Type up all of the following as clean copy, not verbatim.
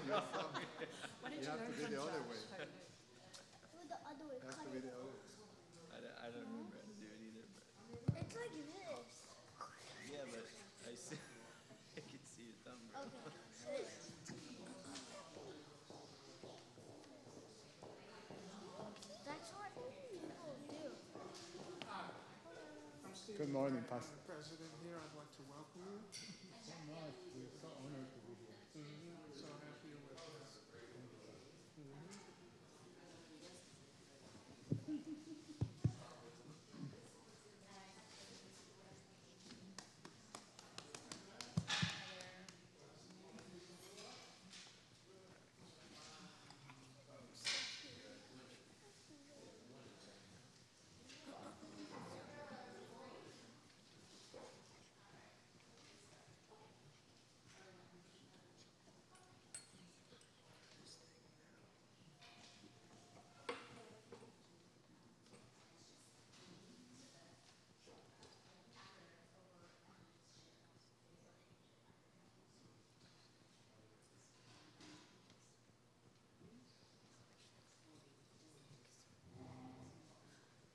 What did you learn from Josh? The other way. Has to be the other. I don't remember how to do it either, but It's like this. yeah, but I see, I can see your thumb, bro. Okay. That's what people do. Good morning, Pastor. President here, I'd like to welcome you. So much. We're so honored to be here. So happy you're with us.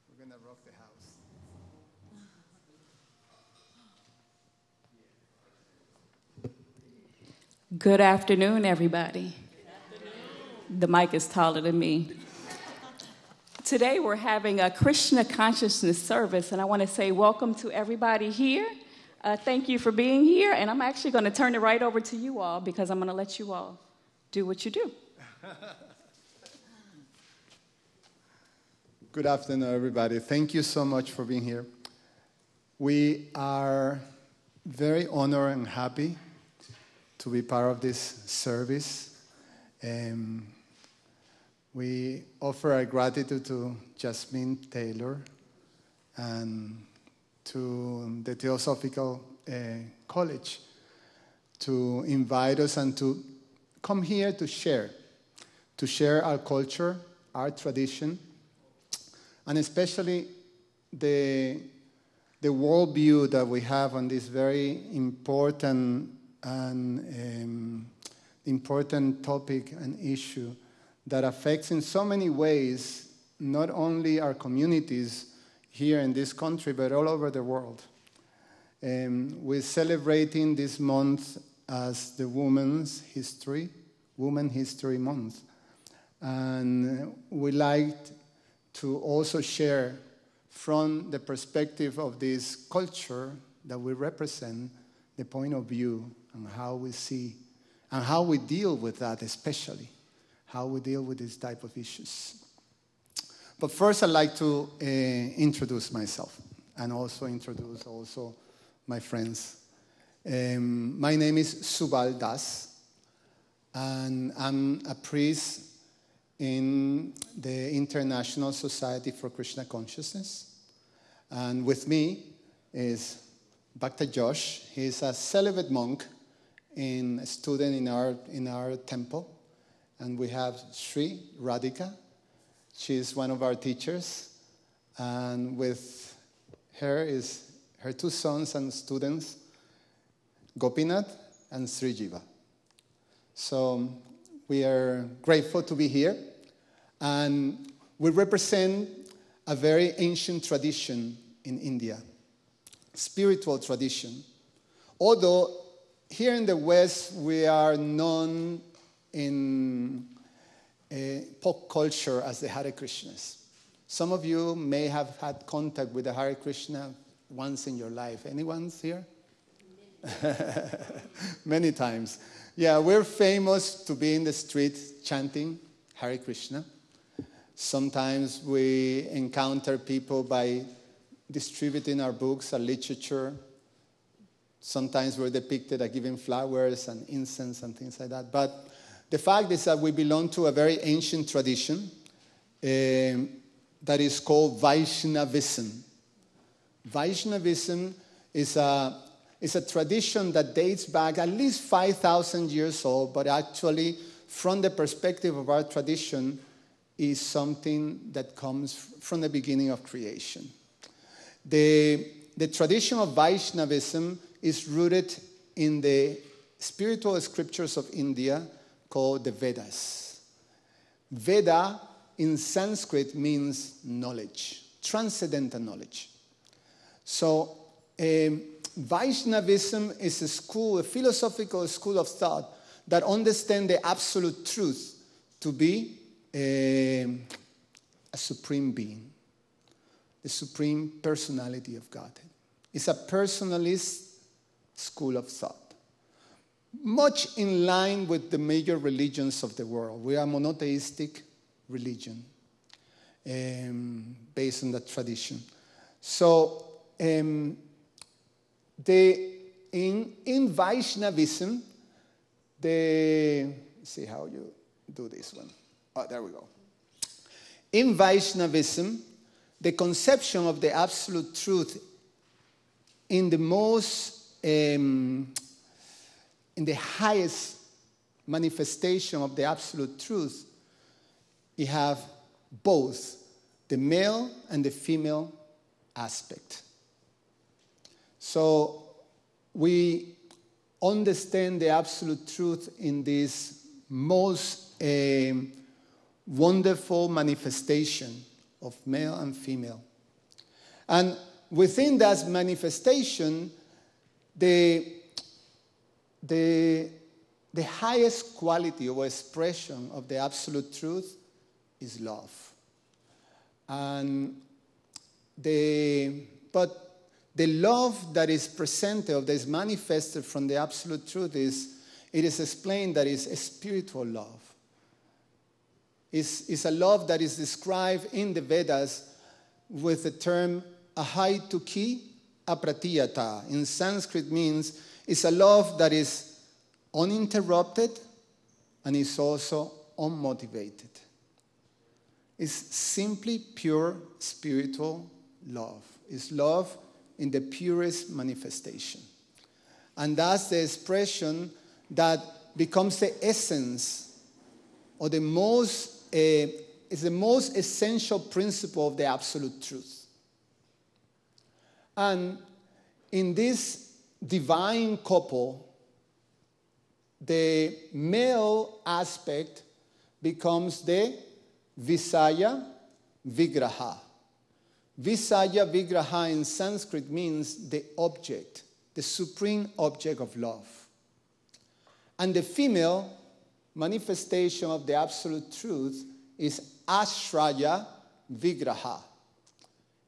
We're going to rock the house. Good afternoon, everybody. The mic is taller than me. Today we're having a Krishna consciousness service, and I want to say welcome to everybody here. Thank you for being here, and I'm actually going to turn it right over to you all because I'm going to let you all do what you do. Good afternoon, everybody. Thank you so much for being here. We are very honored and happy to be part of this service. We offer our gratitude to Jasmine Taylor and to the Theosophical College to invite us and to come here to share our culture, our tradition, and especially the worldview that we have on this very important and important topic and issue that affects in so many ways not only our communities here in this country but all over the world. We're celebrating this month as the Women History Month, and we like to also share from the perspective of this culture that we represent the point of view and how we see and how we deal with that, especially how we deal with this type of issues. But first I'd like to introduce myself and also introduce my friends. My name is Subal Das, and I'm a priest in the International Society for Krishna Consciousness. And with me is Bhakta Josh. He's a celibate monk and a student in our temple. And we have Sri Radhika. She's one of our teachers. And with her is her two sons and students, Gopinath and Sri Jiva. So we are grateful to be here. And we represent a very ancient tradition in India, spiritual tradition. Although here in the West, we are known in pop culture as the Hare Krishnas. Some of you may have had contact with the Hare Krishna once in your life. Anyone here? Many times. Yeah, we're famous to be in the street chanting Hare Krishna. Sometimes we encounter people by distributing our books, our literature. Sometimes we're depicted as giving flowers and incense and things like that. But the fact is that we belong to a very ancient tradition that is called Vaishnavism. Vaishnavism is a tradition that dates back at least 5,000 years old, but actually, from the perspective of our tradition, is something that comes from the beginning of creation. The tradition of Vaishnavism is rooted in the spiritual scriptures of India, called the Vedas. Veda in Sanskrit means knowledge, transcendental knowledge. So Vaishnavism is a philosophical school of thought that understands the absolute truth to be a supreme being, the supreme personality of God. It's a personalist school of thought, much in line with the major religions of the world. We are a monotheistic religion based on that tradition. So in Vaishnavism, let's see how you do this one. Oh, there we go. In Vaishnavism, the conception of the absolute truth in the highest manifestation of the absolute truth, you have both the male and the female aspect. So we understand the absolute truth in this most wonderful manifestation of male and female. And within that manifestation, the highest quality or expression of the absolute truth is love. But the love that is presented, or that is manifested from the absolute truth, it is explained that it's a spiritual love. It's a love that is described in the Vedas with the term ahaituki apratiyata. In Sanskrit means it's a love that is uninterrupted and is also unmotivated. It's simply pure spiritual love. It's love in the purest manifestation. And that's the expression that becomes the essence or is the most essential principle of the absolute truth. And in this divine couple, the male aspect becomes the Visaya Vigraha. Visaya Vigraha in Sanskrit means the object, the supreme object of love. And the female manifestation of the absolute truth is Ashraya Vigraha.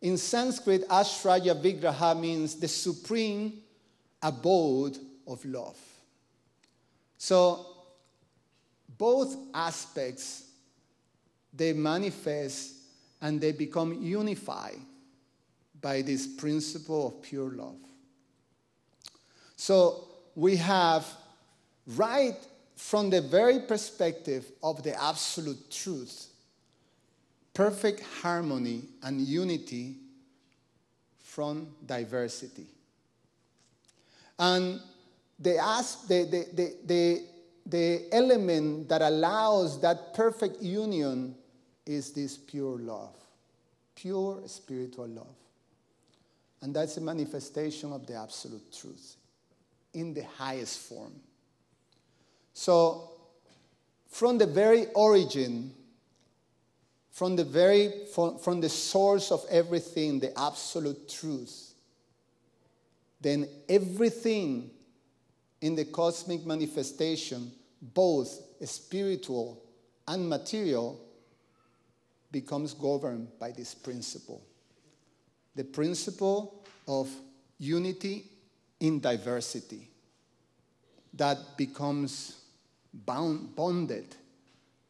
In Sanskrit, Ashraya Vigraha means the supreme abode of love. So both aspects, they manifest and they become unified by this principle of pure love. So we have, right from the very perspective of the absolute truth, perfect harmony and unity from diversity. And the element that allows that perfect union is this pure love, pure spiritual love. And that's a manifestation of the absolute truth in the highest form. So from the very origin, from the source of everything, the absolute truth, then everything in the cosmic manifestation, both spiritual and material, becomes governed by this principle. The principle of unity in diversity that becomes bonded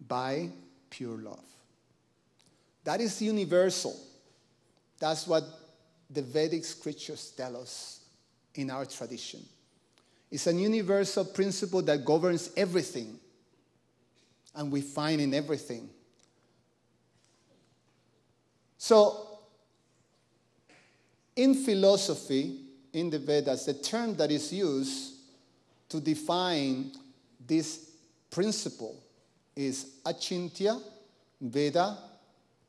by pure love. That is universal. That's what the Vedic scriptures tell us in our tradition. It's a universal principle that governs everything, and we find in everything. So, in philosophy, in the Vedas, the term that is used to define this principle is achintya Veda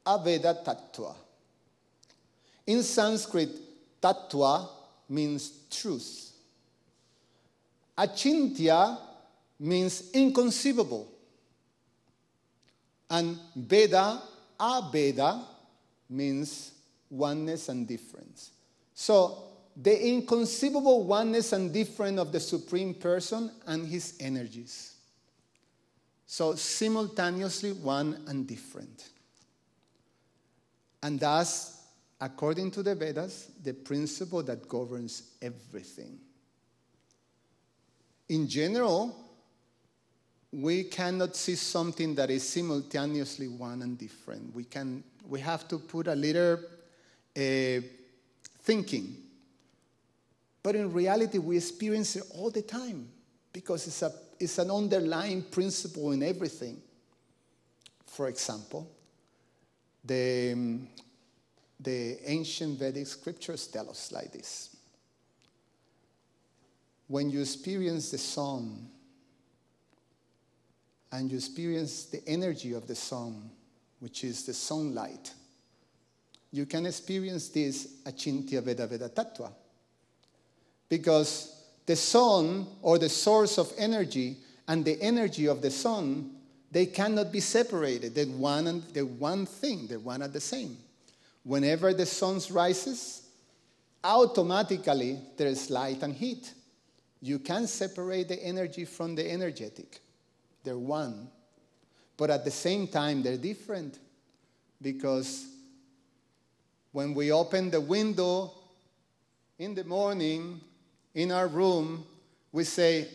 Aveda Tattva. In Sanskrit, Tattva means truth. Achintya means inconceivable. And Veda, Aveda, means oneness and difference. So the inconceivable oneness and difference of the Supreme Person and his energies. So simultaneously one and different. And thus, according to the Vedas, the principle that governs everything. In general, we cannot see something that is simultaneously one and different. We have to put a little thinking. But in reality, we experience it all the time because it's an underlying principle in everything. For example, the ancient Vedic scriptures tell us like this. When you experience the sun and you experience the energy of the sun, which is the sunlight, you can experience this achintya veda veda tattva. Because the sun, or the source of energy, and the energy of the sun, they cannot be separated. They're one thing. They're one and the same. Whenever the sun rises, automatically there is light and heat. You can't separate the energy from the energetic. They're one. But at the same time, they're different. Because when we open the window in the morning in our room, we say,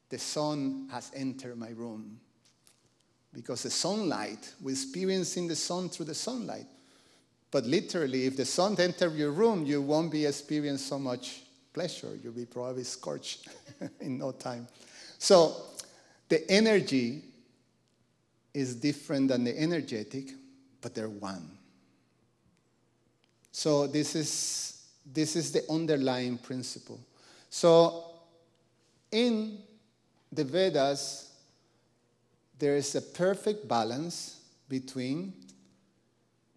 the sun has entered my room. Because the sunlight, we're experiencing the sun through the sunlight. But literally, if the sun enters your room, you won't be experiencing so much pleasure. You'll be probably scorched in no time. So the energy is different than the energetic, but they're one. So this is the underlying principle. So in the Vedas, there is a perfect balance between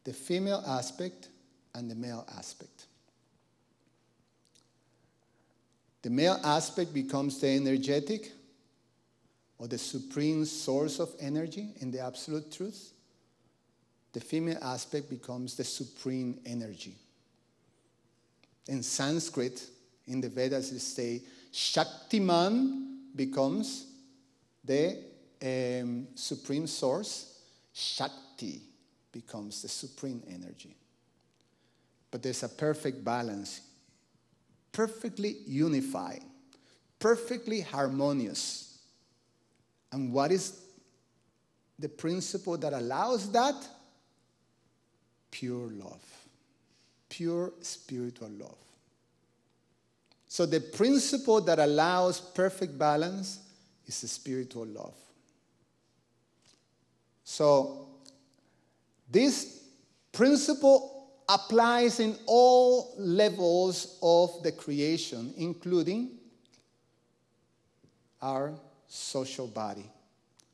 the female aspect and the male aspect. The male aspect becomes the energetic, or the supreme source of energy in the absolute truth. The female aspect becomes the supreme energy. In Sanskrit, in the Vedas, they say Shaktiman becomes the supreme source. Shakti becomes the supreme energy. But there's a perfect balance, perfectly unified, perfectly harmonious. And what is the principle that allows that? Pure love. Pure spiritual love. So the principle that allows perfect balance is the spiritual love. So this principle applies in all levels of the creation, including our social body,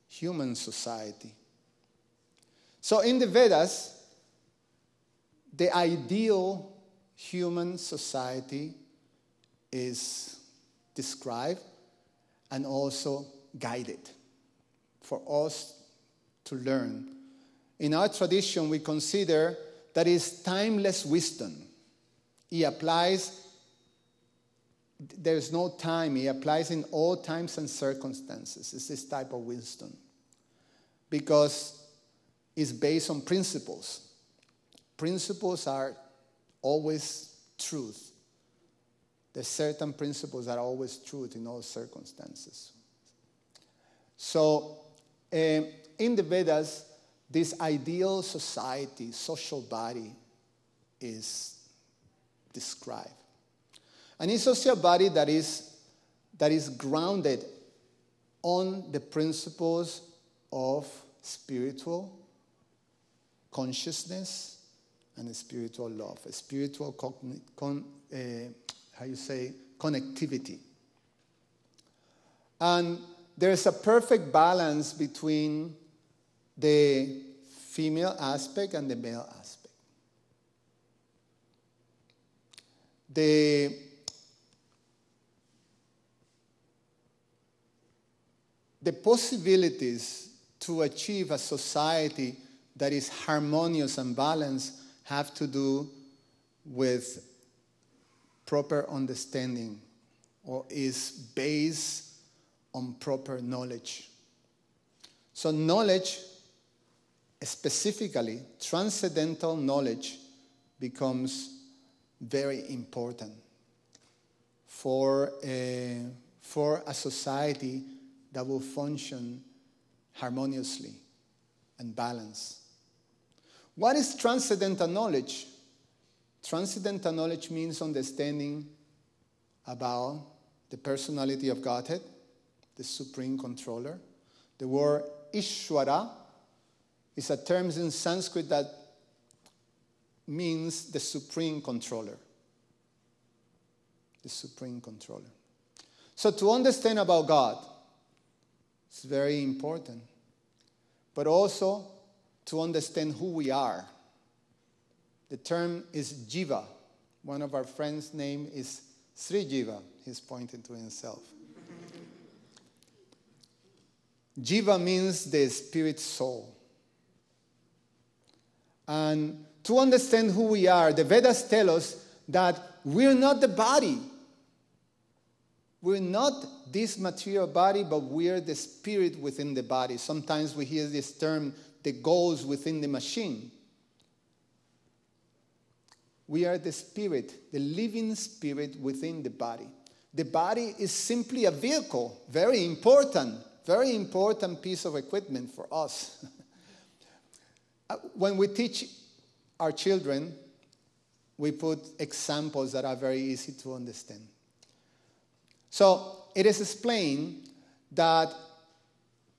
human society. So in the Vedas, the ideal human society is described and also guided for us to learn. In our tradition, we consider that is timeless wisdom. It applies, there's no time, it applies in all times and circumstances. It's this type of wisdom. Because it's based on principles. Principles are always truth. There's certain principles that are always truth in all circumstances. So, in the Vedas, this ideal society, social body, is described. And it's a social body that is grounded on the principles of spiritual consciousness and spiritual love, a spiritual connectivity. And there's a perfect balance between the female aspect and the male aspect. The possibilities to achieve a society that is harmonious and balanced have to do with proper understanding, or is based on proper knowledge. So knowledge, specifically transcendental knowledge, becomes very important for a society that will function harmoniously and balanced. What is transcendental knowledge? Transcendental knowledge means understanding about the personality of Godhead, the supreme controller. The word Ishvara is a term in Sanskrit that means the supreme controller. The supreme controller. So to understand about God is very important, but also to understand who we are. The term is Jiva. One of our friends' name is Sri Jiva. He's pointing to himself. Jiva means the spirit soul. And to understand who we are, the Vedas tell us that we're not the body. We're not this material body, but we're the spirit within the body. Sometimes we hear this term, the ghost within the machine. We are the spirit, the living spirit within the body. The body is simply a vehicle, very important piece of equipment for us. When we teach our children, we put examples that are very easy to understand. So it is explained that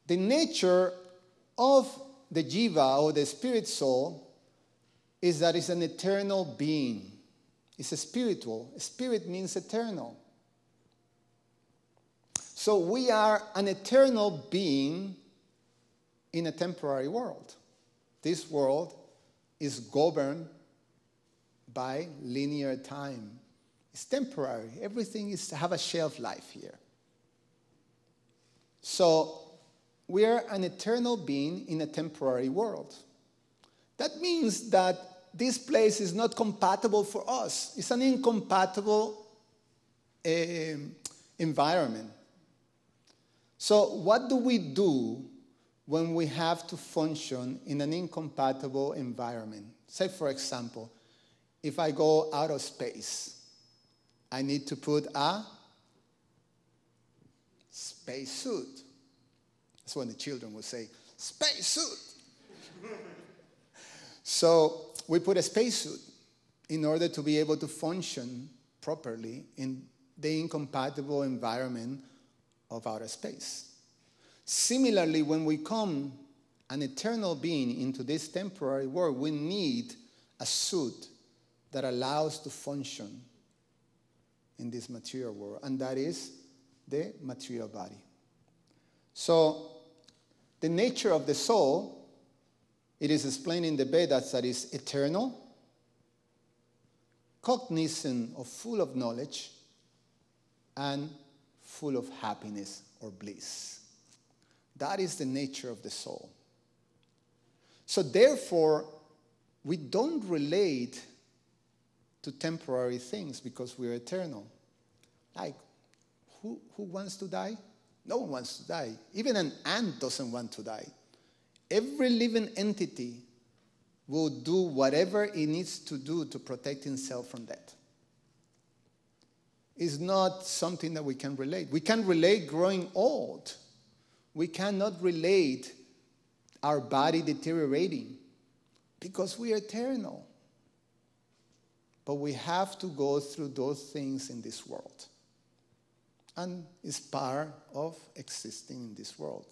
the nature of the jiva, or the spirit soul, is that it's an eternal being. It's a spiritual. Spirit means eternal. So we are an eternal being in a temporary world. This world is governed by linear time. It's temporary. Everything is to have a shelf life here. So we are an eternal being in a temporary world. That means that this place is not compatible for us. It's an incompatible environment. So what do we do when we have to function in an incompatible environment? Say, for example, if I go out of space, I need to put a space suit. That's when the children will say, space suit. So we put a spacesuit in order to be able to function properly in the incompatible environment of outer space. Similarly, when we come an eternal being into this temporary world, we need a suit that allows to function in this material world, and that is the material body. So the nature of the soul, it is explained in the Vedas that is eternal, cognizant or full of knowledge, and full of happiness or bliss. That is the nature of the soul. So therefore, we don't relate to temporary things because we're eternal. Like, who wants to die? No one wants to die. Even an ant doesn't want to die. Every living entity will do whatever it needs to do to protect itself from death. It's not something that we can relate. We can relate growing old. We cannot relate our body deteriorating because we are eternal. But we have to go through those things in this world. And it's part of existing in this world.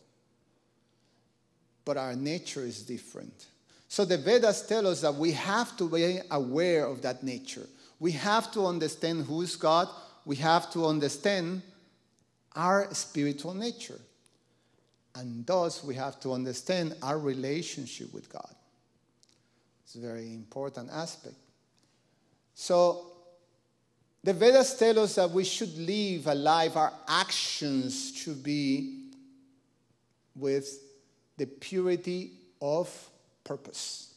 But our nature is different. So the Vedas tell us that we have to be aware of that nature. We have to understand who is God. We have to understand our spiritual nature. And thus we have to understand our relationship with God. It's a very important aspect. So the Vedas tell us that we should live a life, our actions should be with the purity of purpose.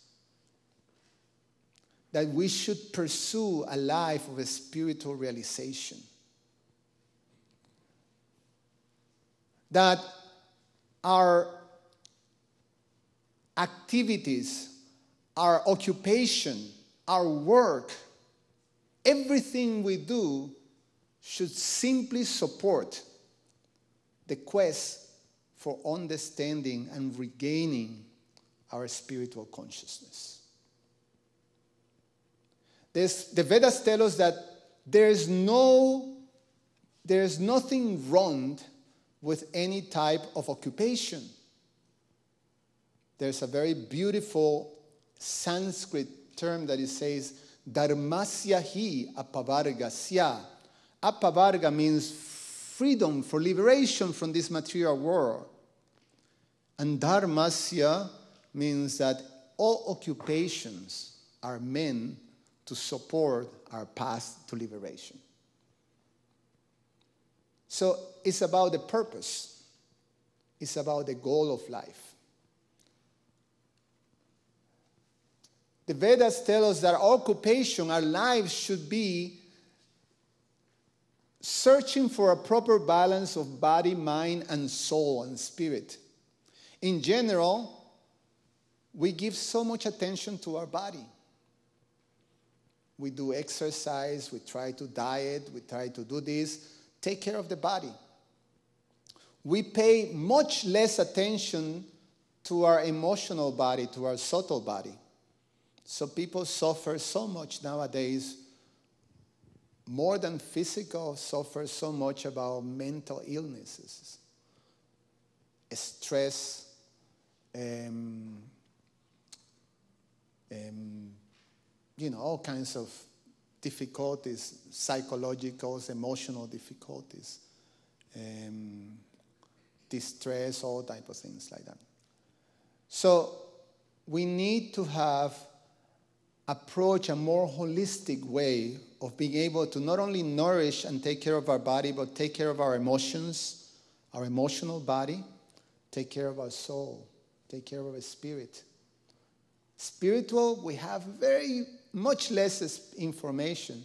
That we should pursue a life of a spiritual realization. That our activities, our occupation, our work, everything we do should simply support the quest for understanding and regaining our spiritual consciousness. The Vedas tell us that there is nothing wrong with any type of occupation. There's a very beautiful Sanskrit term that it says, dharmasya hi apavargasya. Apavarga means freedom, for liberation from this material world. And dharmasya means that all occupations are meant to support our path to liberation. So it's about the purpose. It's about the goal of life. The Vedas tell us that our occupation, our lives should be searching for a proper balance of body, mind, and soul and spirit. In general, we give so much attention to our body. We do exercise, we try to diet, we try to do this, take care of the body. We pay much less attention to our emotional body, to our subtle body. So people suffer so much nowadays, more than physical, suffer so much about mental illnesses, stress, all kinds of difficulties, psychological, emotional difficulties, distress, all type of things like that. So we need to approach a more holistic way of being able to not only nourish and take care of our body, but take care of our emotions, our emotional body, take care of our soul, take care of our spirit. Spiritual, we have very much less information.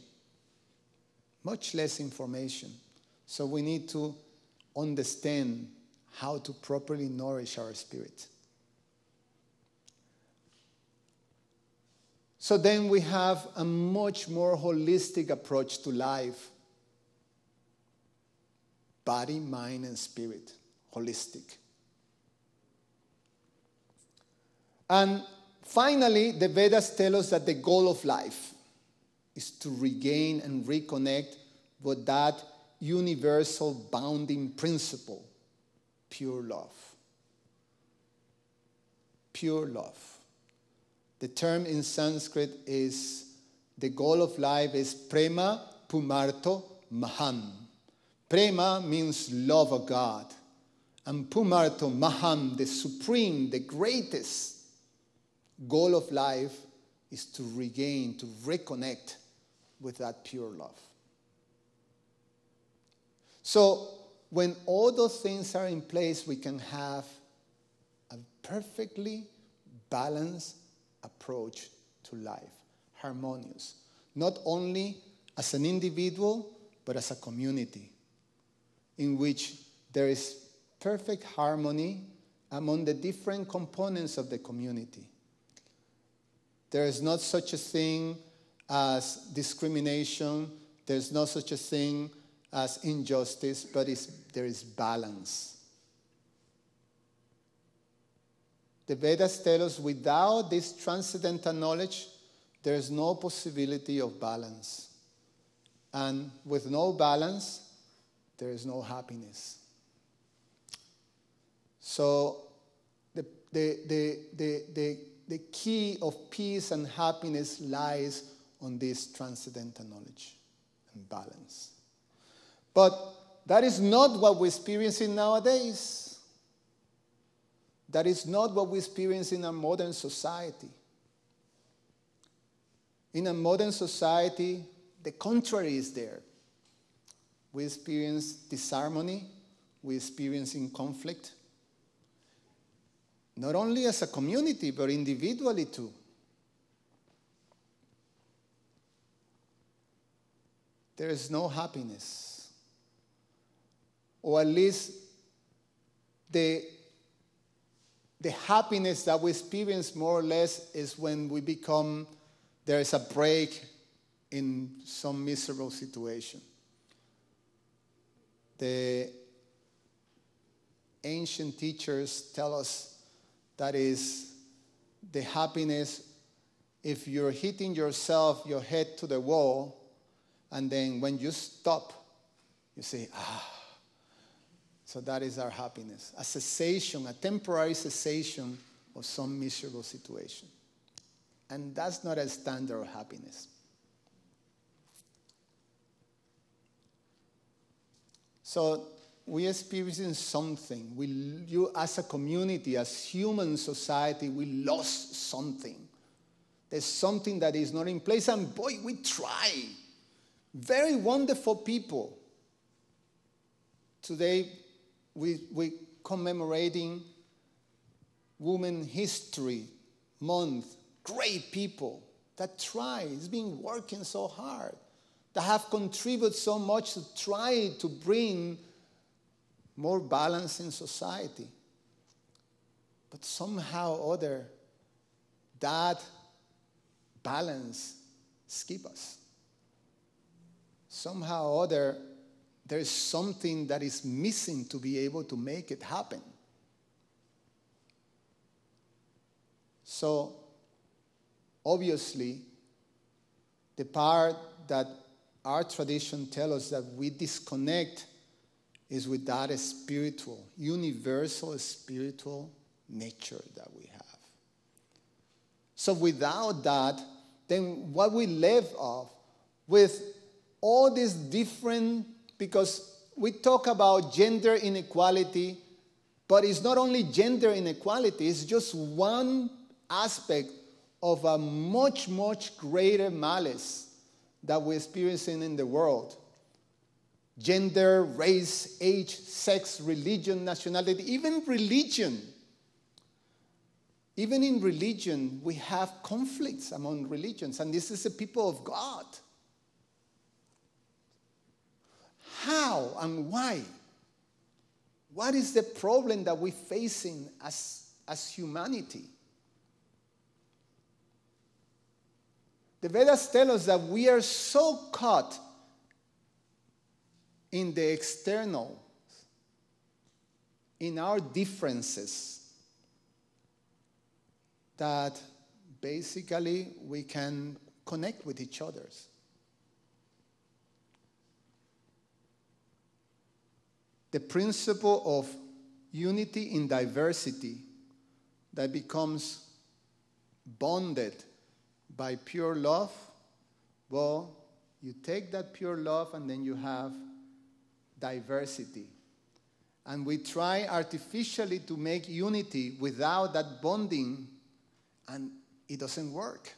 Much less information. So we need to understand how to properly nourish our spirit. So then we have a much more holistic approach to life. Body, mind, and spirit. Holistic. And finally, the Vedas tell us that the goal of life is to regain and reconnect with that universal bounding principle, pure love. Pure love. The term in Sanskrit is, the goal of life is prema pumarto mahan. Prema means love of God. And pumarto mahan, the supreme, the greatest goal of life is to regain, to reconnect with that pure love. So when all those things are in place, we can have a perfectly balanced approach to life, harmonious, not only as an individual, but as a community, in which there is perfect harmony among the different components of the community. There is not such a thing as discrimination, there's not such a thing as injustice, but there is balance. The Vedas tell us without this transcendental knowledge, there is no possibility of balance. And with no balance, there is no happiness. So the key of peace and happiness lies on this transcendental knowledge and balance. But that is not what we're experiencing nowadays. That is not what we experience in our modern society. In a modern society, the contrary is there. We experience disharmony, we experience conflict. not only as a community, but individually too. There is no happiness. Or at least the happiness that we experience more or less is when there is a break in some miserable situation. The ancient teachers tell us that is the happiness if you're hitting yourself, your head to the wall, and then when you stop, you say, ah. So that is our happiness. A cessation, a temporary cessation of some miserable situation. And that's not a standard of happiness. So we experiencing something. You as a community, as human society, we lost something. There's something that is not in place, and boy, we try. Very wonderful people. Today, we commemorating Women History Month. Great people that try. It's been working so hard. That have contributed so much to try to bring more balance in society. But somehow or other, that balance skips us. Somehow or other, there is something that is missing to be able to make it happen. So, obviously, the part that our tradition tells us that we disconnect is with that spiritual, universal spiritual nature that we have. So without that, then what we live off with all these different, because we talk about gender inequality, but it's not only gender inequality, it's just one aspect of a much, much greater malice that we're experiencing in the world. Gender, race, age, sex, religion, nationality, even religion. Even in religion, we have conflicts among religions, and this is the people of God. How and why? What is the problem that we're facing as humanity? The Vedas tell us that we are so caught in the external, in our differences, that basically we can connect with each other. The principle of unity in diversity that becomes bonded by pure love, well, you take that pure love and then you have diversity. And we try artificially to make unity without that bonding, and it doesn't work.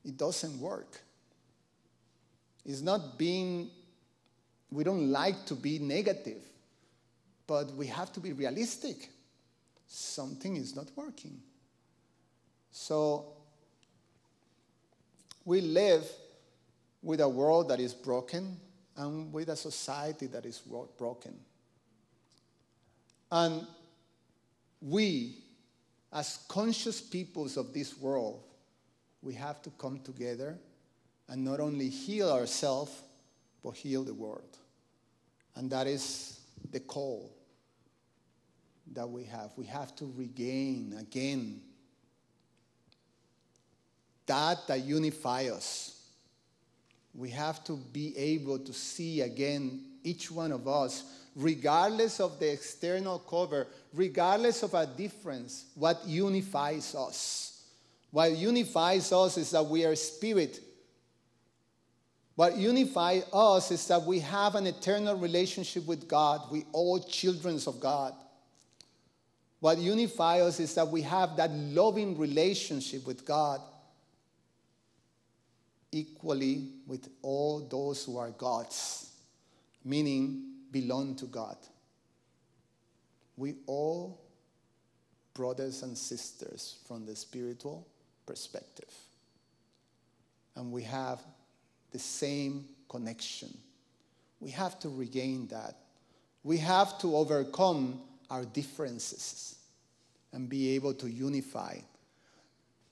It doesn't work. It's not being, we don't like to be negative, but we have to be realistic. Something is not working. So, we live with a world that is broken and with a society that is broken. And we, as conscious peoples of this world, we have to come together and not only heal ourselves, but heal the world. And that is the call that we have. We have to regain again that unifies us. We have to be able to see again each one of us, regardless of the external cover, regardless of our difference, what unifies us. What unifies us is that we are spirit. What unifies us is that we have an eternal relationship with God. We all children of God. What unifies us is that we have that loving relationship with God, equally with all those who are God's, meaning belong to God. We all brothers and sisters from the spiritual perspective. And we have the same connection. We have to regain that. We have to overcome our differences and be able to unify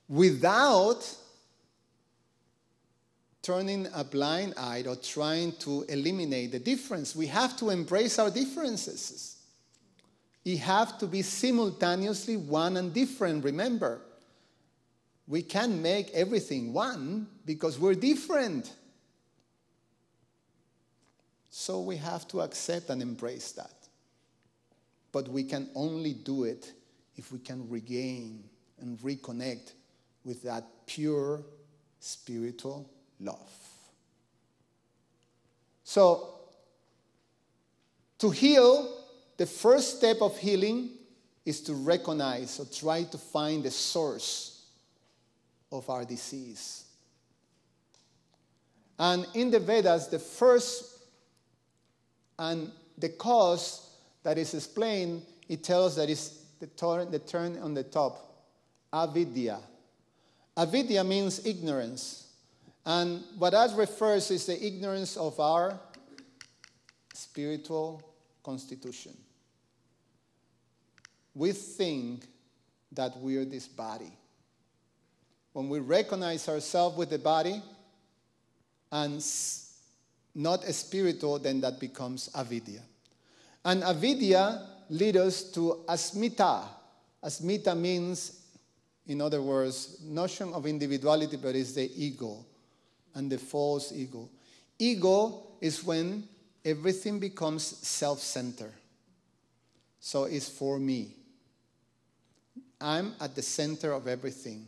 without turning a blind eye or trying to eliminate the difference. We have to embrace our differences. It have to be simultaneously one and different. Remember, we can't make everything one because we're different. So we have to accept and embrace that. But we can only do it if we can regain and reconnect with that pure spiritual love. So, to heal, the first step of healing is to recognize or try to find the source of our disease. And in the Vedas, the first and the cause that is explained, it tells that it's the term on the top, avidya. Avidya means ignorance. And what that refers is the ignorance of our spiritual constitution. We think that we're this body. When we recognize ourselves with the body and not a spiritual, then that becomes avidya. And avidya leads us to asmita. Asmita means, in other words, notion of individuality, but it's the ego and the false ego. Ego is when everything becomes self-centered. So it's for me. I'm at the center of everything.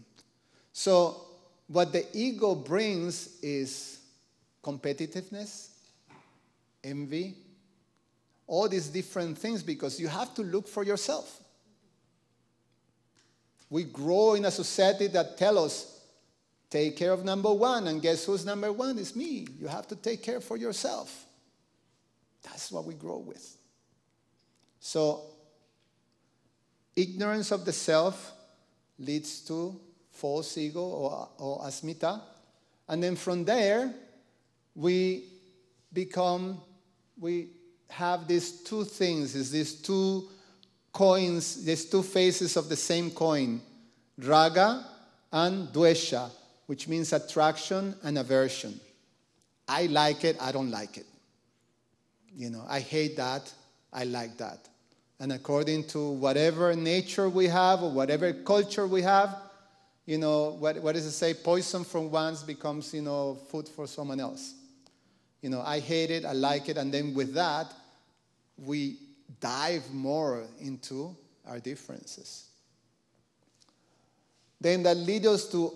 So what the ego brings is competitiveness, envy, all these different things, because you have to look for yourself. We grow in a society that tells us, take care of number one, and guess who's number one? It's me. You have to take care for yourself. That's what we grow with. So, ignorance of the self leads to false ego or asmita. And then from there, we have these two things, these two coins, these two faces of the same coin, raga and dvesha, which means attraction and aversion. I like it, I don't like it. I hate that, I like that. And according to whatever nature we have or whatever culture we have, what does it say? Poison from one becomes, food for someone else. I hate it, I like it, and then with that, we dive more into our differences. Then that leads us to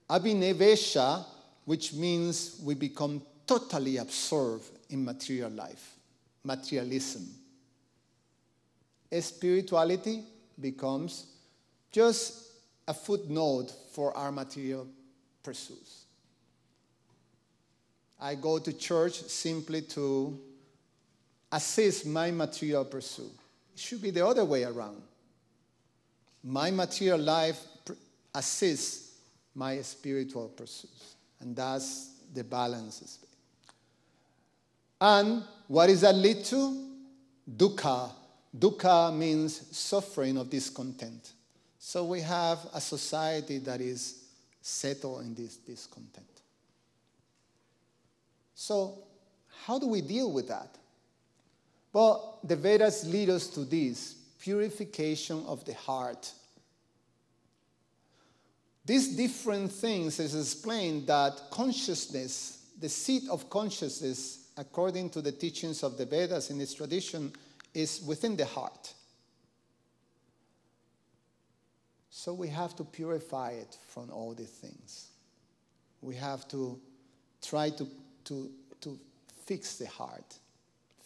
abhinivesha, which means we become totally absorbed in material life, materialism. Spirituality becomes just a footnote for our material pursuits. I go to church simply to assist my material pursuit. It should be the other way around. My material life assists my spiritual pursuits. And that's the balance. And what does that lead to? Dukkha. Dukkha means suffering of discontent. So we have a society that is settled in this discontent. So how do we deal with that? Well, the Vedas lead us to this, purification of the heart. These different things is explained that consciousness, the seat of consciousness, according to the teachings of the Vedas in this tradition, is within the heart. So we have to purify it from all these things. We have to try to fix the heart,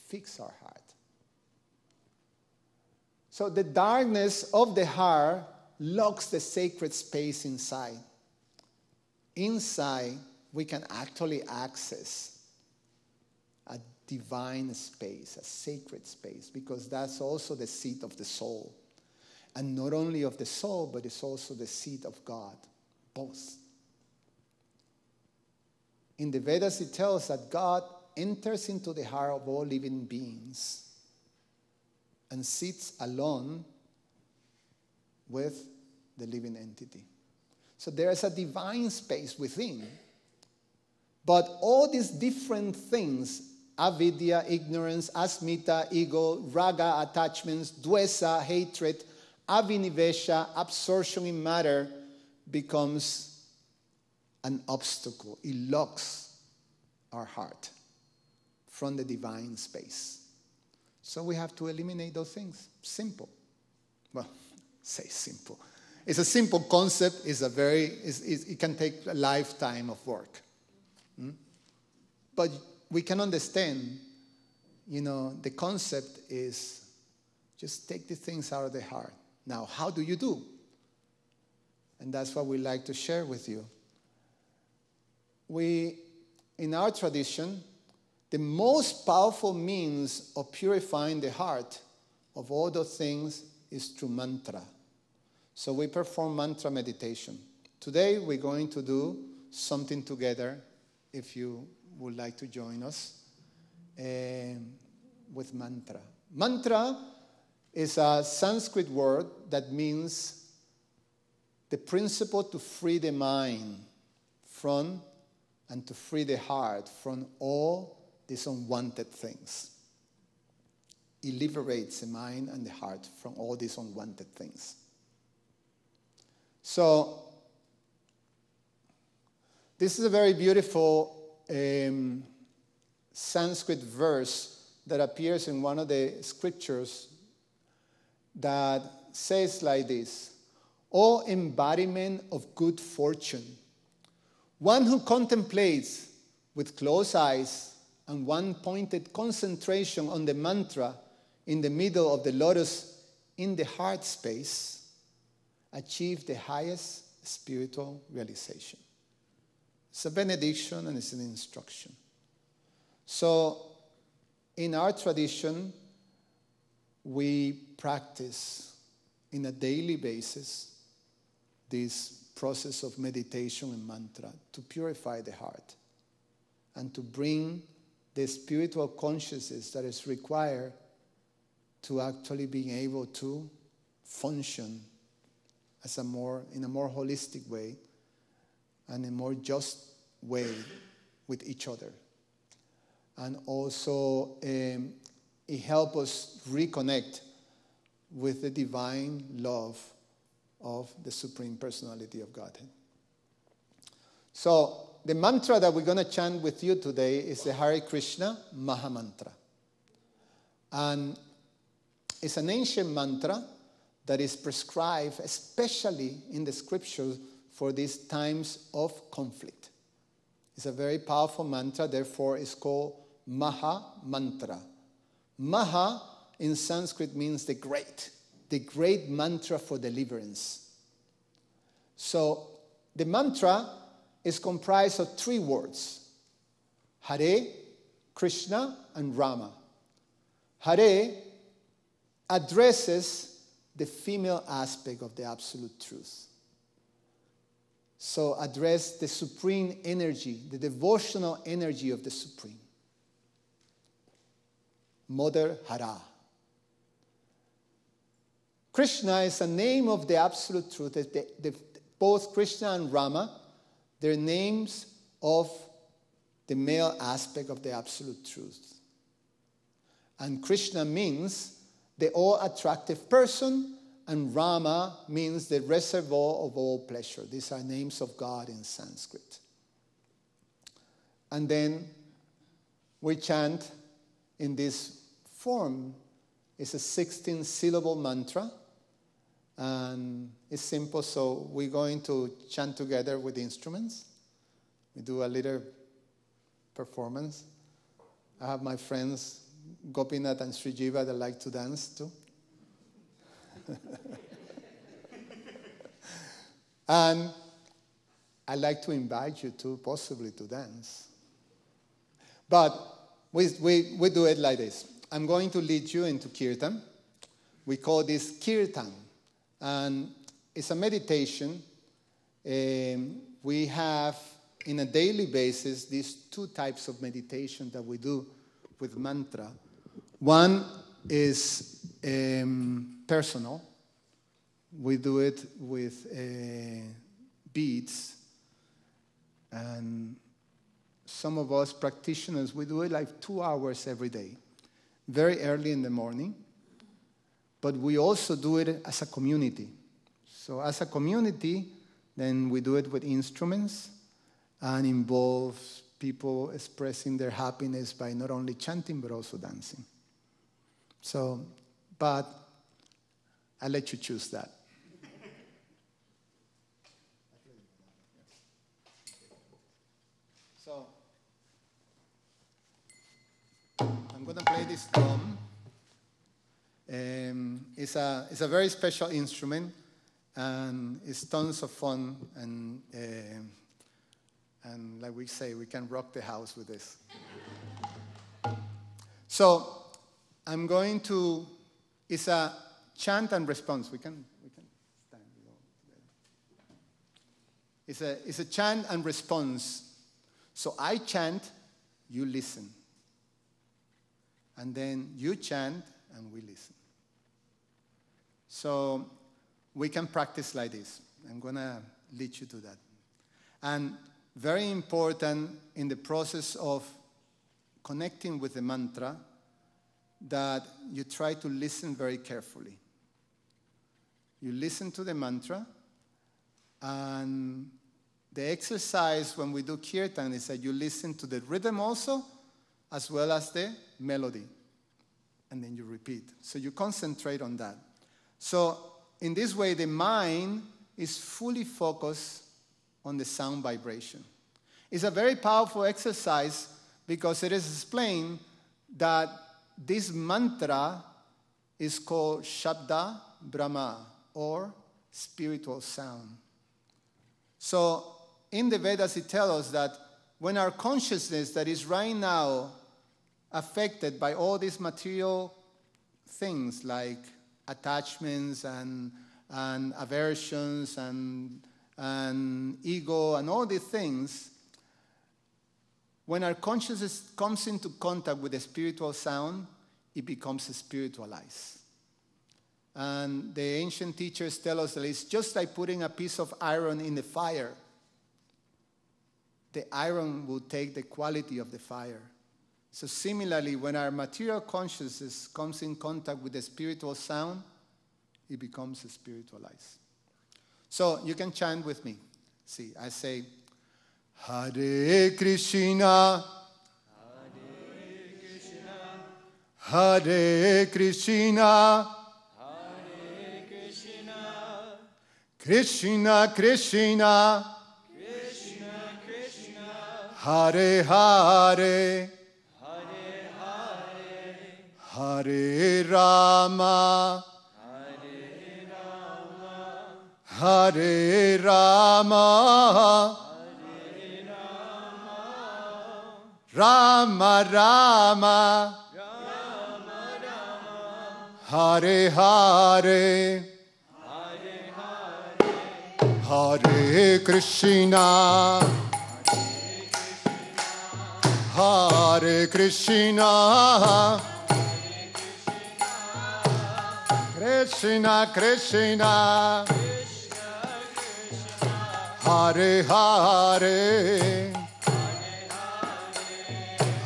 fix our heart. So the darkness of the heart locks the sacred space inside. Inside, we can actually access a divine space, a sacred space, because that's also the seat of the soul. And not only of the soul, but it's also the seed of God. Both. In the Vedas, it tells that God enters into the heart of all living beings and sits alone with the living entity. So there is a divine space within. But all these different things, avidya, ignorance, asmita, ego, raga, attachments, dvesa, hatred, abhinivesha, absorption in matter, becomes an obstacle. It locks our heart from the divine space. So we have to eliminate those things. Simple. Well, say simple. It's a simple concept. It can take a lifetime of work. But we can understand, the concept is just take the things out of the heart. Now, how do you do? And that's what we like to share with you. In our tradition, the most powerful means of purifying the heart of all those things is through mantra. So we perform mantra meditation. Today we're going to do something together, if you would like to join us, with mantra. Mantra is a Sanskrit word that means the principle to free the mind from and to free the heart from all these unwanted things. It liberates the mind and the heart from all these unwanted things. So, this is a very beautiful Sanskrit verse that appears in one of the scriptures that says like this: O embodiment of good fortune, one who contemplates with closed eyes and one-pointed concentration on the mantra in the middle of the lotus in the heart space, achieve the highest spiritual realization. It's a benediction and it's an instruction. So, in our tradition, we practice in a daily basis this process of meditation and mantra to purify the heart and to bring the spiritual consciousness that is required to actually being able to function in a more holistic way and a more just way with each other. And also, it helps us reconnect with the divine love of the Supreme Personality of Godhead. So, the mantra that we're going to chant with you today is the Hare Krishna Maha Mantra. And it's an ancient mantra that is prescribed especially in the scriptures for these times of conflict. It's a very powerful mantra, therefore it's called Maha Mantra. Maha in Sanskrit means the great mantra for deliverance. So the mantra is comprised of 3 words: Hare, Krishna, and Rama. Hare addresses the female aspect of the absolute truth. So address the supreme energy, the devotional energy of the Supreme. Mother Hara. Krishna is a name of the absolute truth. Both Krishna and Rama, they're names of the male aspect of the absolute truth. And Krishna means the all-attractive person, and Rama means the reservoir of all pleasure. These are names of God in Sanskrit. And then we chant in this form. It's a 16-syllable mantra, and it's simple, so we're going to chant together with the instruments. We do a little performance. I have my friends Gopinath and Srijiva that like to dance too. And I'd like to invite you to possibly to dance. But we do it like this. I'm going to lead you into kirtan. We call this kirtan. And it's a meditation. We have, in a daily basis, these two types of meditation that we do with mantra. One is personal. We do it with beads. And some of us practitioners, we do it like 2 hours every day, very early in the morning. But we also do it as a community. So as a community, then we do it with instruments and involves people expressing their happiness by not only chanting but also dancing. So, but I'll let you choose that. So, I'm going to play this drum. It's a very special instrument, and it's tons of fun, and like we say, we can rock the house with this. So I'm going to, it's a chant and response. We can stand. It's a chant and response. So I chant, you listen. And then you chant, and we listen. So we can practice like this. I'm going to lead you to that. And very important in the process of connecting with the mantra that you try to listen very carefully. You listen to the mantra, and the exercise when we do kirtan is that you listen to the rhythm also, as well as the melody. And then you repeat. So you concentrate on that. So in this way, the mind is fully focused on the sound vibration. It's a very powerful exercise because it is explained that this mantra is called Shabda Brahma, or spiritual sound. So in the Vedas, it tells us that when our consciousness that is right now affected by all these material things like attachments and aversions and ego and all these things, when our consciousness comes into contact with the spiritual sound, it becomes spiritualized. And the ancient teachers tell us that it's just like putting a piece of iron in the fire. The iron will take the quality of the fire. So similarly, when our material consciousness comes in contact with the spiritual sound, it becomes spiritualized. So you can chant with me. See, I say, Hare Krishna, Hare Krishna, Hare Krishna, Krishna Krishna, Krishna Krishna, Hare Hare, Hare Hare, Hare Rama, Hare Rama, Rama Rama, Hare Hare, Hare Krishna, Hare Krishna, Krishna Krishna, Hare Hare,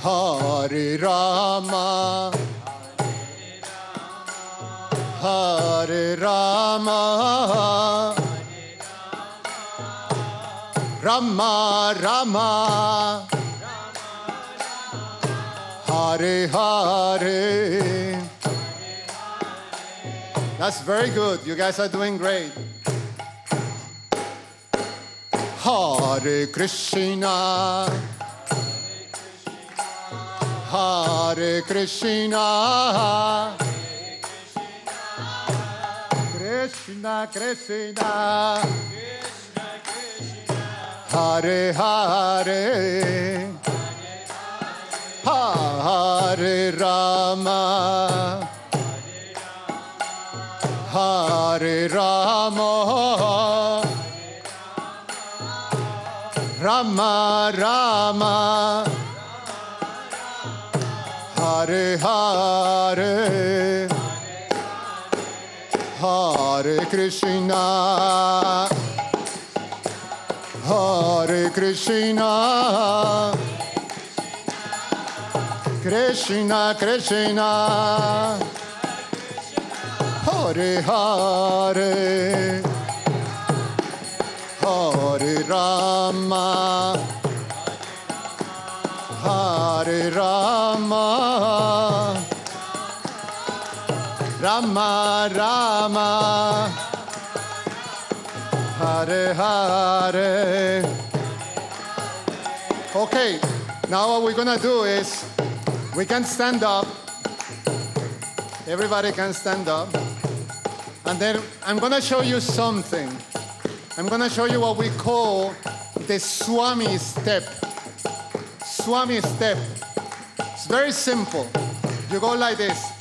Hare Rama, Hare Rama, Rama Rama, Hare Hare. That's very good. You guys are doing great. Hare Krishna, Hare Krishna, Krishna Krishna, Hare Hare, Hare Rama, Hare Hare Rama, Rama Rama, Hare Hare, Hare Krishna, Hare Krishna, Krishna Krishna, Hare Hare, Hare Rama, Hare Rama, Rama Rama, Hare Hare. Okay, now what we're gonna do is we can stand up. Everybody can stand up. And then I'm gonna show you something. I'm gonna show you what we call the Swami step. Swami step. It's very simple. You go like this.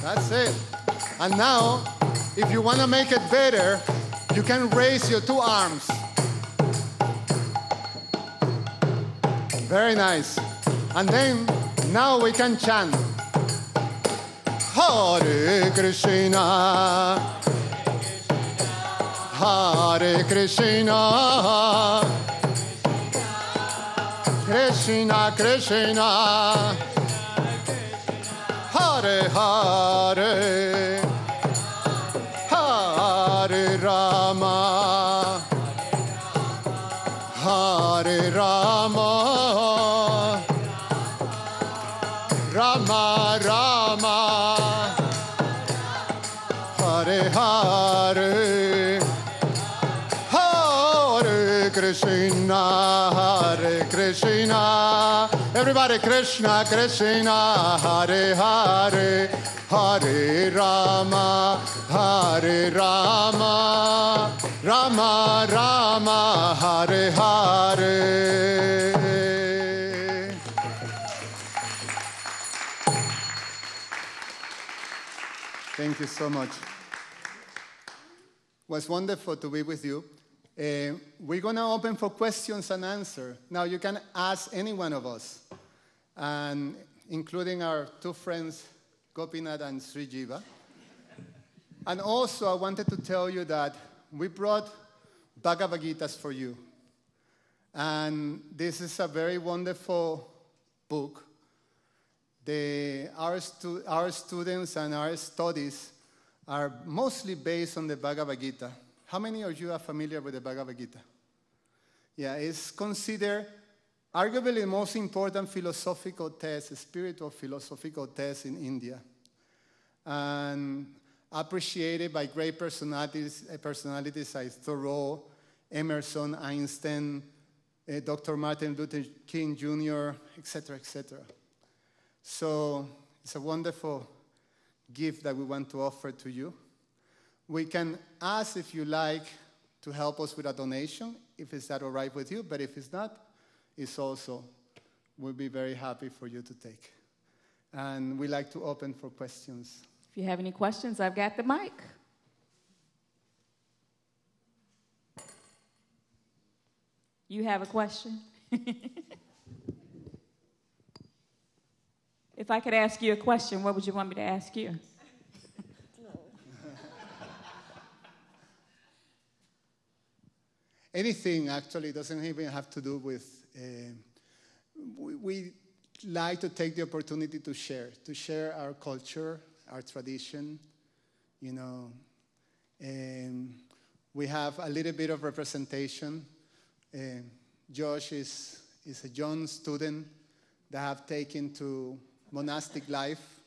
That's it. And now, if you want to make it better, you can raise your two arms. Very nice. And then, now we can chant. Hare Krishna, Hare Krishna, Krishna Krishna, Hare Hare, Hare Rama, Hare Rama, Rama Rama, Hare Hare, Hare Krishna, Hare Krishna. Everybody, Krishna Krishna, Hare Hare, Hare Rama, Hare Rama, Rama Rama, Hare Hare. Thank you so much. It was wonderful to be with you. We're going to open for questions and answers. Now, you can ask any one of us, and including our two friends, Gopinath and Sri Jiva. And also, I wanted to tell you that we brought Bhagavad Gitas for you. And this is a very wonderful book. Our students and our studies are mostly based on the Bhagavad Gita. How many of you are familiar with the Bhagavad Gita? Yeah, it's considered arguably the most important philosophical text, spiritual philosophical text in India. And appreciated by great personalities like Thoreau, Emerson, Einstein, Dr. Martin Luther King Jr., etc., etc. So it's a wonderful gift that we want to offer to you. We can ask if you like to help us with a donation, if it's that all right with you, but if it's not, it's also, we'll be very happy for you to take. And we like to open for questions. If you have any questions, I've got the mic. You have a question? If I could ask you a question, what would you want me to ask you? Anything, actually, doesn't even have to do with, we like to take the opportunity to share our culture, our tradition, you know. We have a little bit of representation. Josh is a young student that I have taken to monastic life,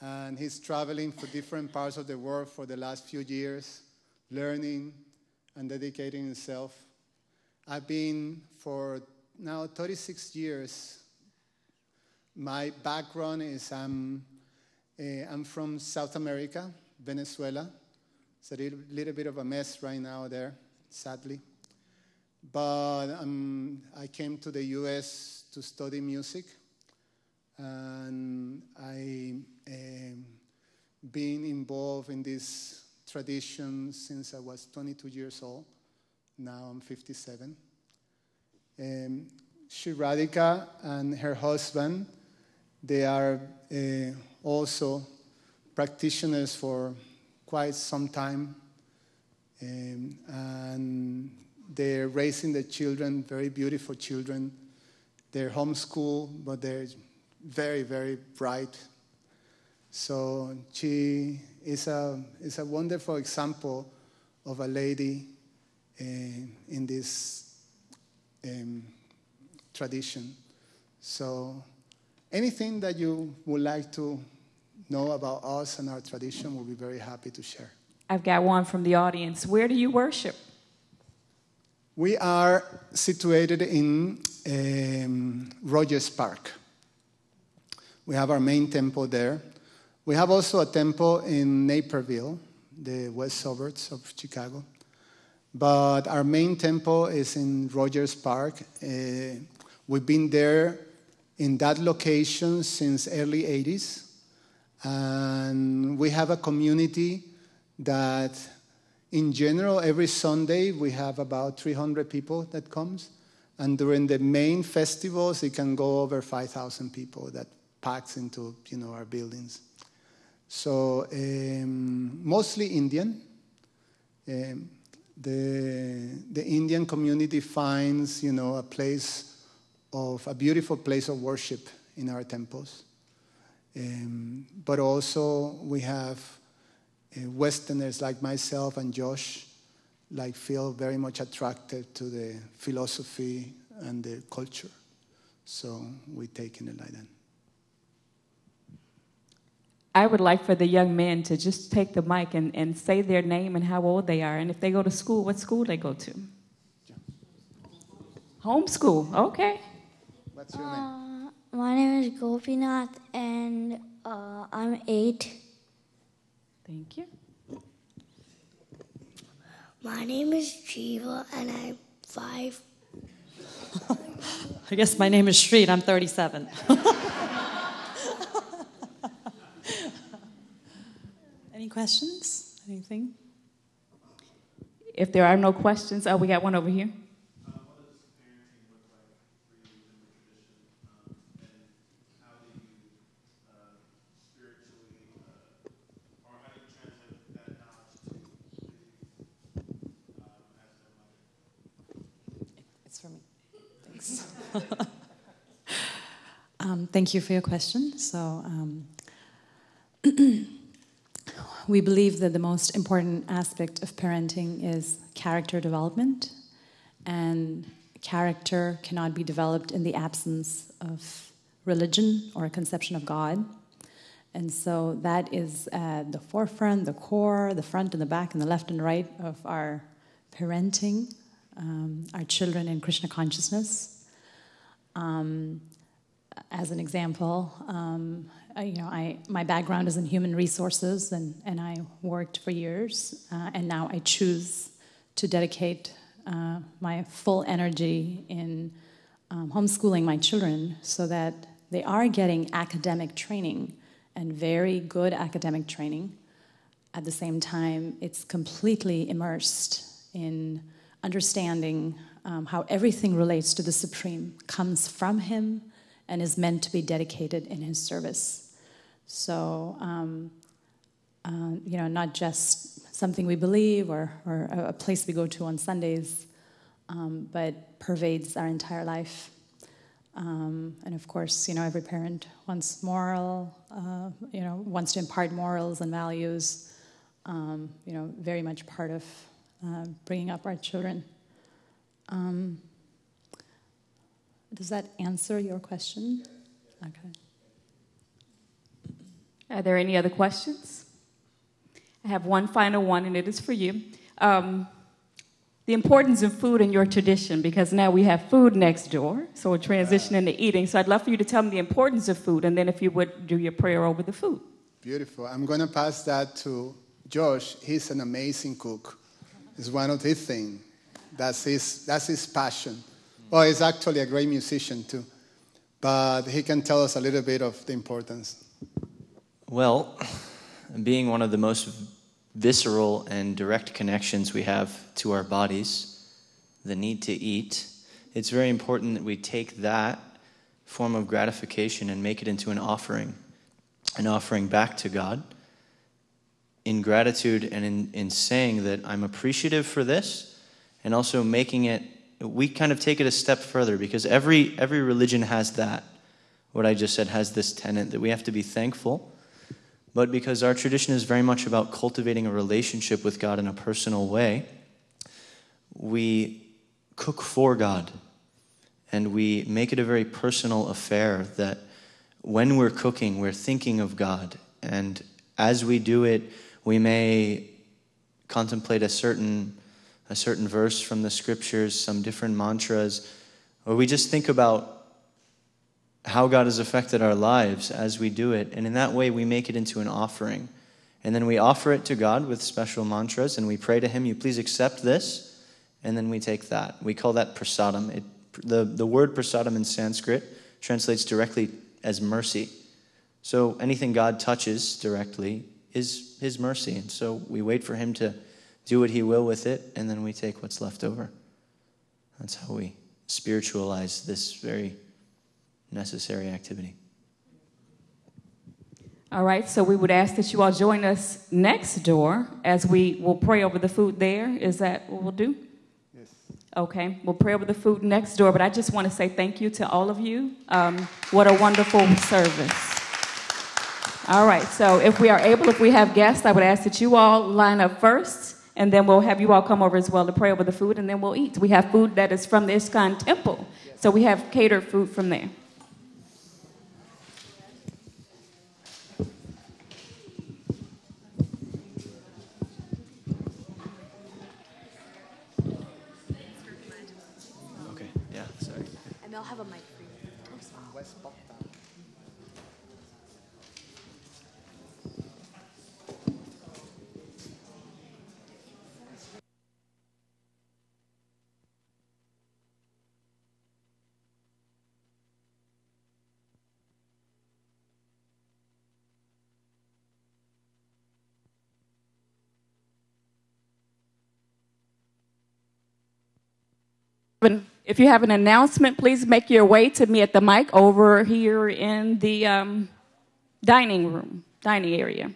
and he's traveling for different parts of the world for the last few years, learning and dedicating himself. I've been for now 36 years. My background is I'm from South America, Venezuela. It's a little bit of a mess right now there, sadly. But I came to the U.S. to study music And I been involved in this tradition since I was 22 years old. Now I'm 57. Sri Radhika and her husband, they are also practitioners for quite some time. And they're raising the children, very beautiful children. They're homeschooled, but they're very, very bright. So she is a wonderful example of a lady in this tradition. So anything that you would like to know about us and our tradition, we'll be very happy to share. I've got one from the audience. Where do you worship? We are situated in Rogers Park. We have our main temple there. We have also a temple in Naperville, the west suburbs of Chicago. But our main temple is in Rogers Park. We've been there in that location since early 80s. And we have a community that, in general, every Sunday we have about 300 people that comes. And during the main festivals, it can go over 5,000 people that packs into our buildings. So mostly Indian. The Indian community finds a beautiful place of worship in our temples. But also we have Westerners like myself and Josh feel very much attracted to the philosophy and the culture. So we take it like that. I would like for the young men to just take the mic and say their name and how old they are. And if they go to school, what school they go to? Homeschool, okay. What's your name? My name is Gopinath, and I'm 8. Thank you. My name is Jiva, and I'm 5. I guess my name is Shreed. I'm 37. Any questions? Anything? If there are no questions, we got one over here. What does parenting look like for you in the tradition? And how do you spiritually, or how do you translate that knowledge to the youth as their mother? It's for me. Thanks. Thank you for your question. So, we believe that the most important aspect of parenting is character development, and character cannot be developed in the absence of religion or a conception of God. And so that is at the forefront, the core, the front and the back and the left and right of our parenting our children in Krishna consciousness. As an example, my background is in human resources, and I worked for years, and now I choose to dedicate my full energy in homeschooling my children so that they are getting academic training and very good academic training. At the same time, it's completely immersed in understanding how everything relates to the Supreme, comes from Him, and is meant to be dedicated in His service. So, not just something we believe or a place we go to on Sundays, but pervades our entire life. And of course, every parent wants wants to impart morals and values, very much part of bringing up our children. Does that answer your question? Okay. Are there any other questions? I have one final one, and it is for you. The importance of food in your tradition, because now we have food next door, so we're transitioning to eating. So I'd love for you to tell me the importance of food, and then if you would do your prayer over the food. Beautiful. I'm going to pass that to Josh. He's an amazing cook. It's one of his things. That's his passion. Oh, he's actually a great musician too. but he can tell us a little bit of the importance. Well, being one of the most visceral and direct connections we have to our bodies, the need to eat, it's very important that we take that form of gratification and make it into an offering back to God in gratitude and in saying that I'm appreciative for this, and also making it, we kind of take it a step further, because every religion has that. What I just said has this tenet that we have to be thankful, but because our tradition is very much about cultivating a relationship with God in a personal way, we cook for God, and we make it a very personal affair that when we're cooking, we're thinking of God, and as we do it, we may contemplate a certain verse from the scriptures, some different mantras, or we just think about how God has affected our lives as we do it. And in that way, we make it into an offering. And then we offer it to God with special mantras, and we pray to him, you please accept this, and then we take that. We call that prasadam. The word prasadam in Sanskrit translates directly as mercy. So anything God touches directly is his mercy. And so we wait for him to do what he will with it, and then we take what's left over. That's how we spiritualize this very necessary activity. All right, so we would ask that you all join us next door as we will pray over the food there. Is that what we'll do? Yes. Okay, we'll pray over the food next door, but I just want to say thank you to all of you. What a wonderful service. All right, so if we have guests, I would ask that you all line up first, and then we'll have you all come over as well to pray over the food, and then we'll eat. We have food that is from the ISKCON temple, so we have catered food from there. Okay, yeah, sorry. And they'll have a mic for you. If you have an announcement, please make your way to me at the mic over here in the dining area.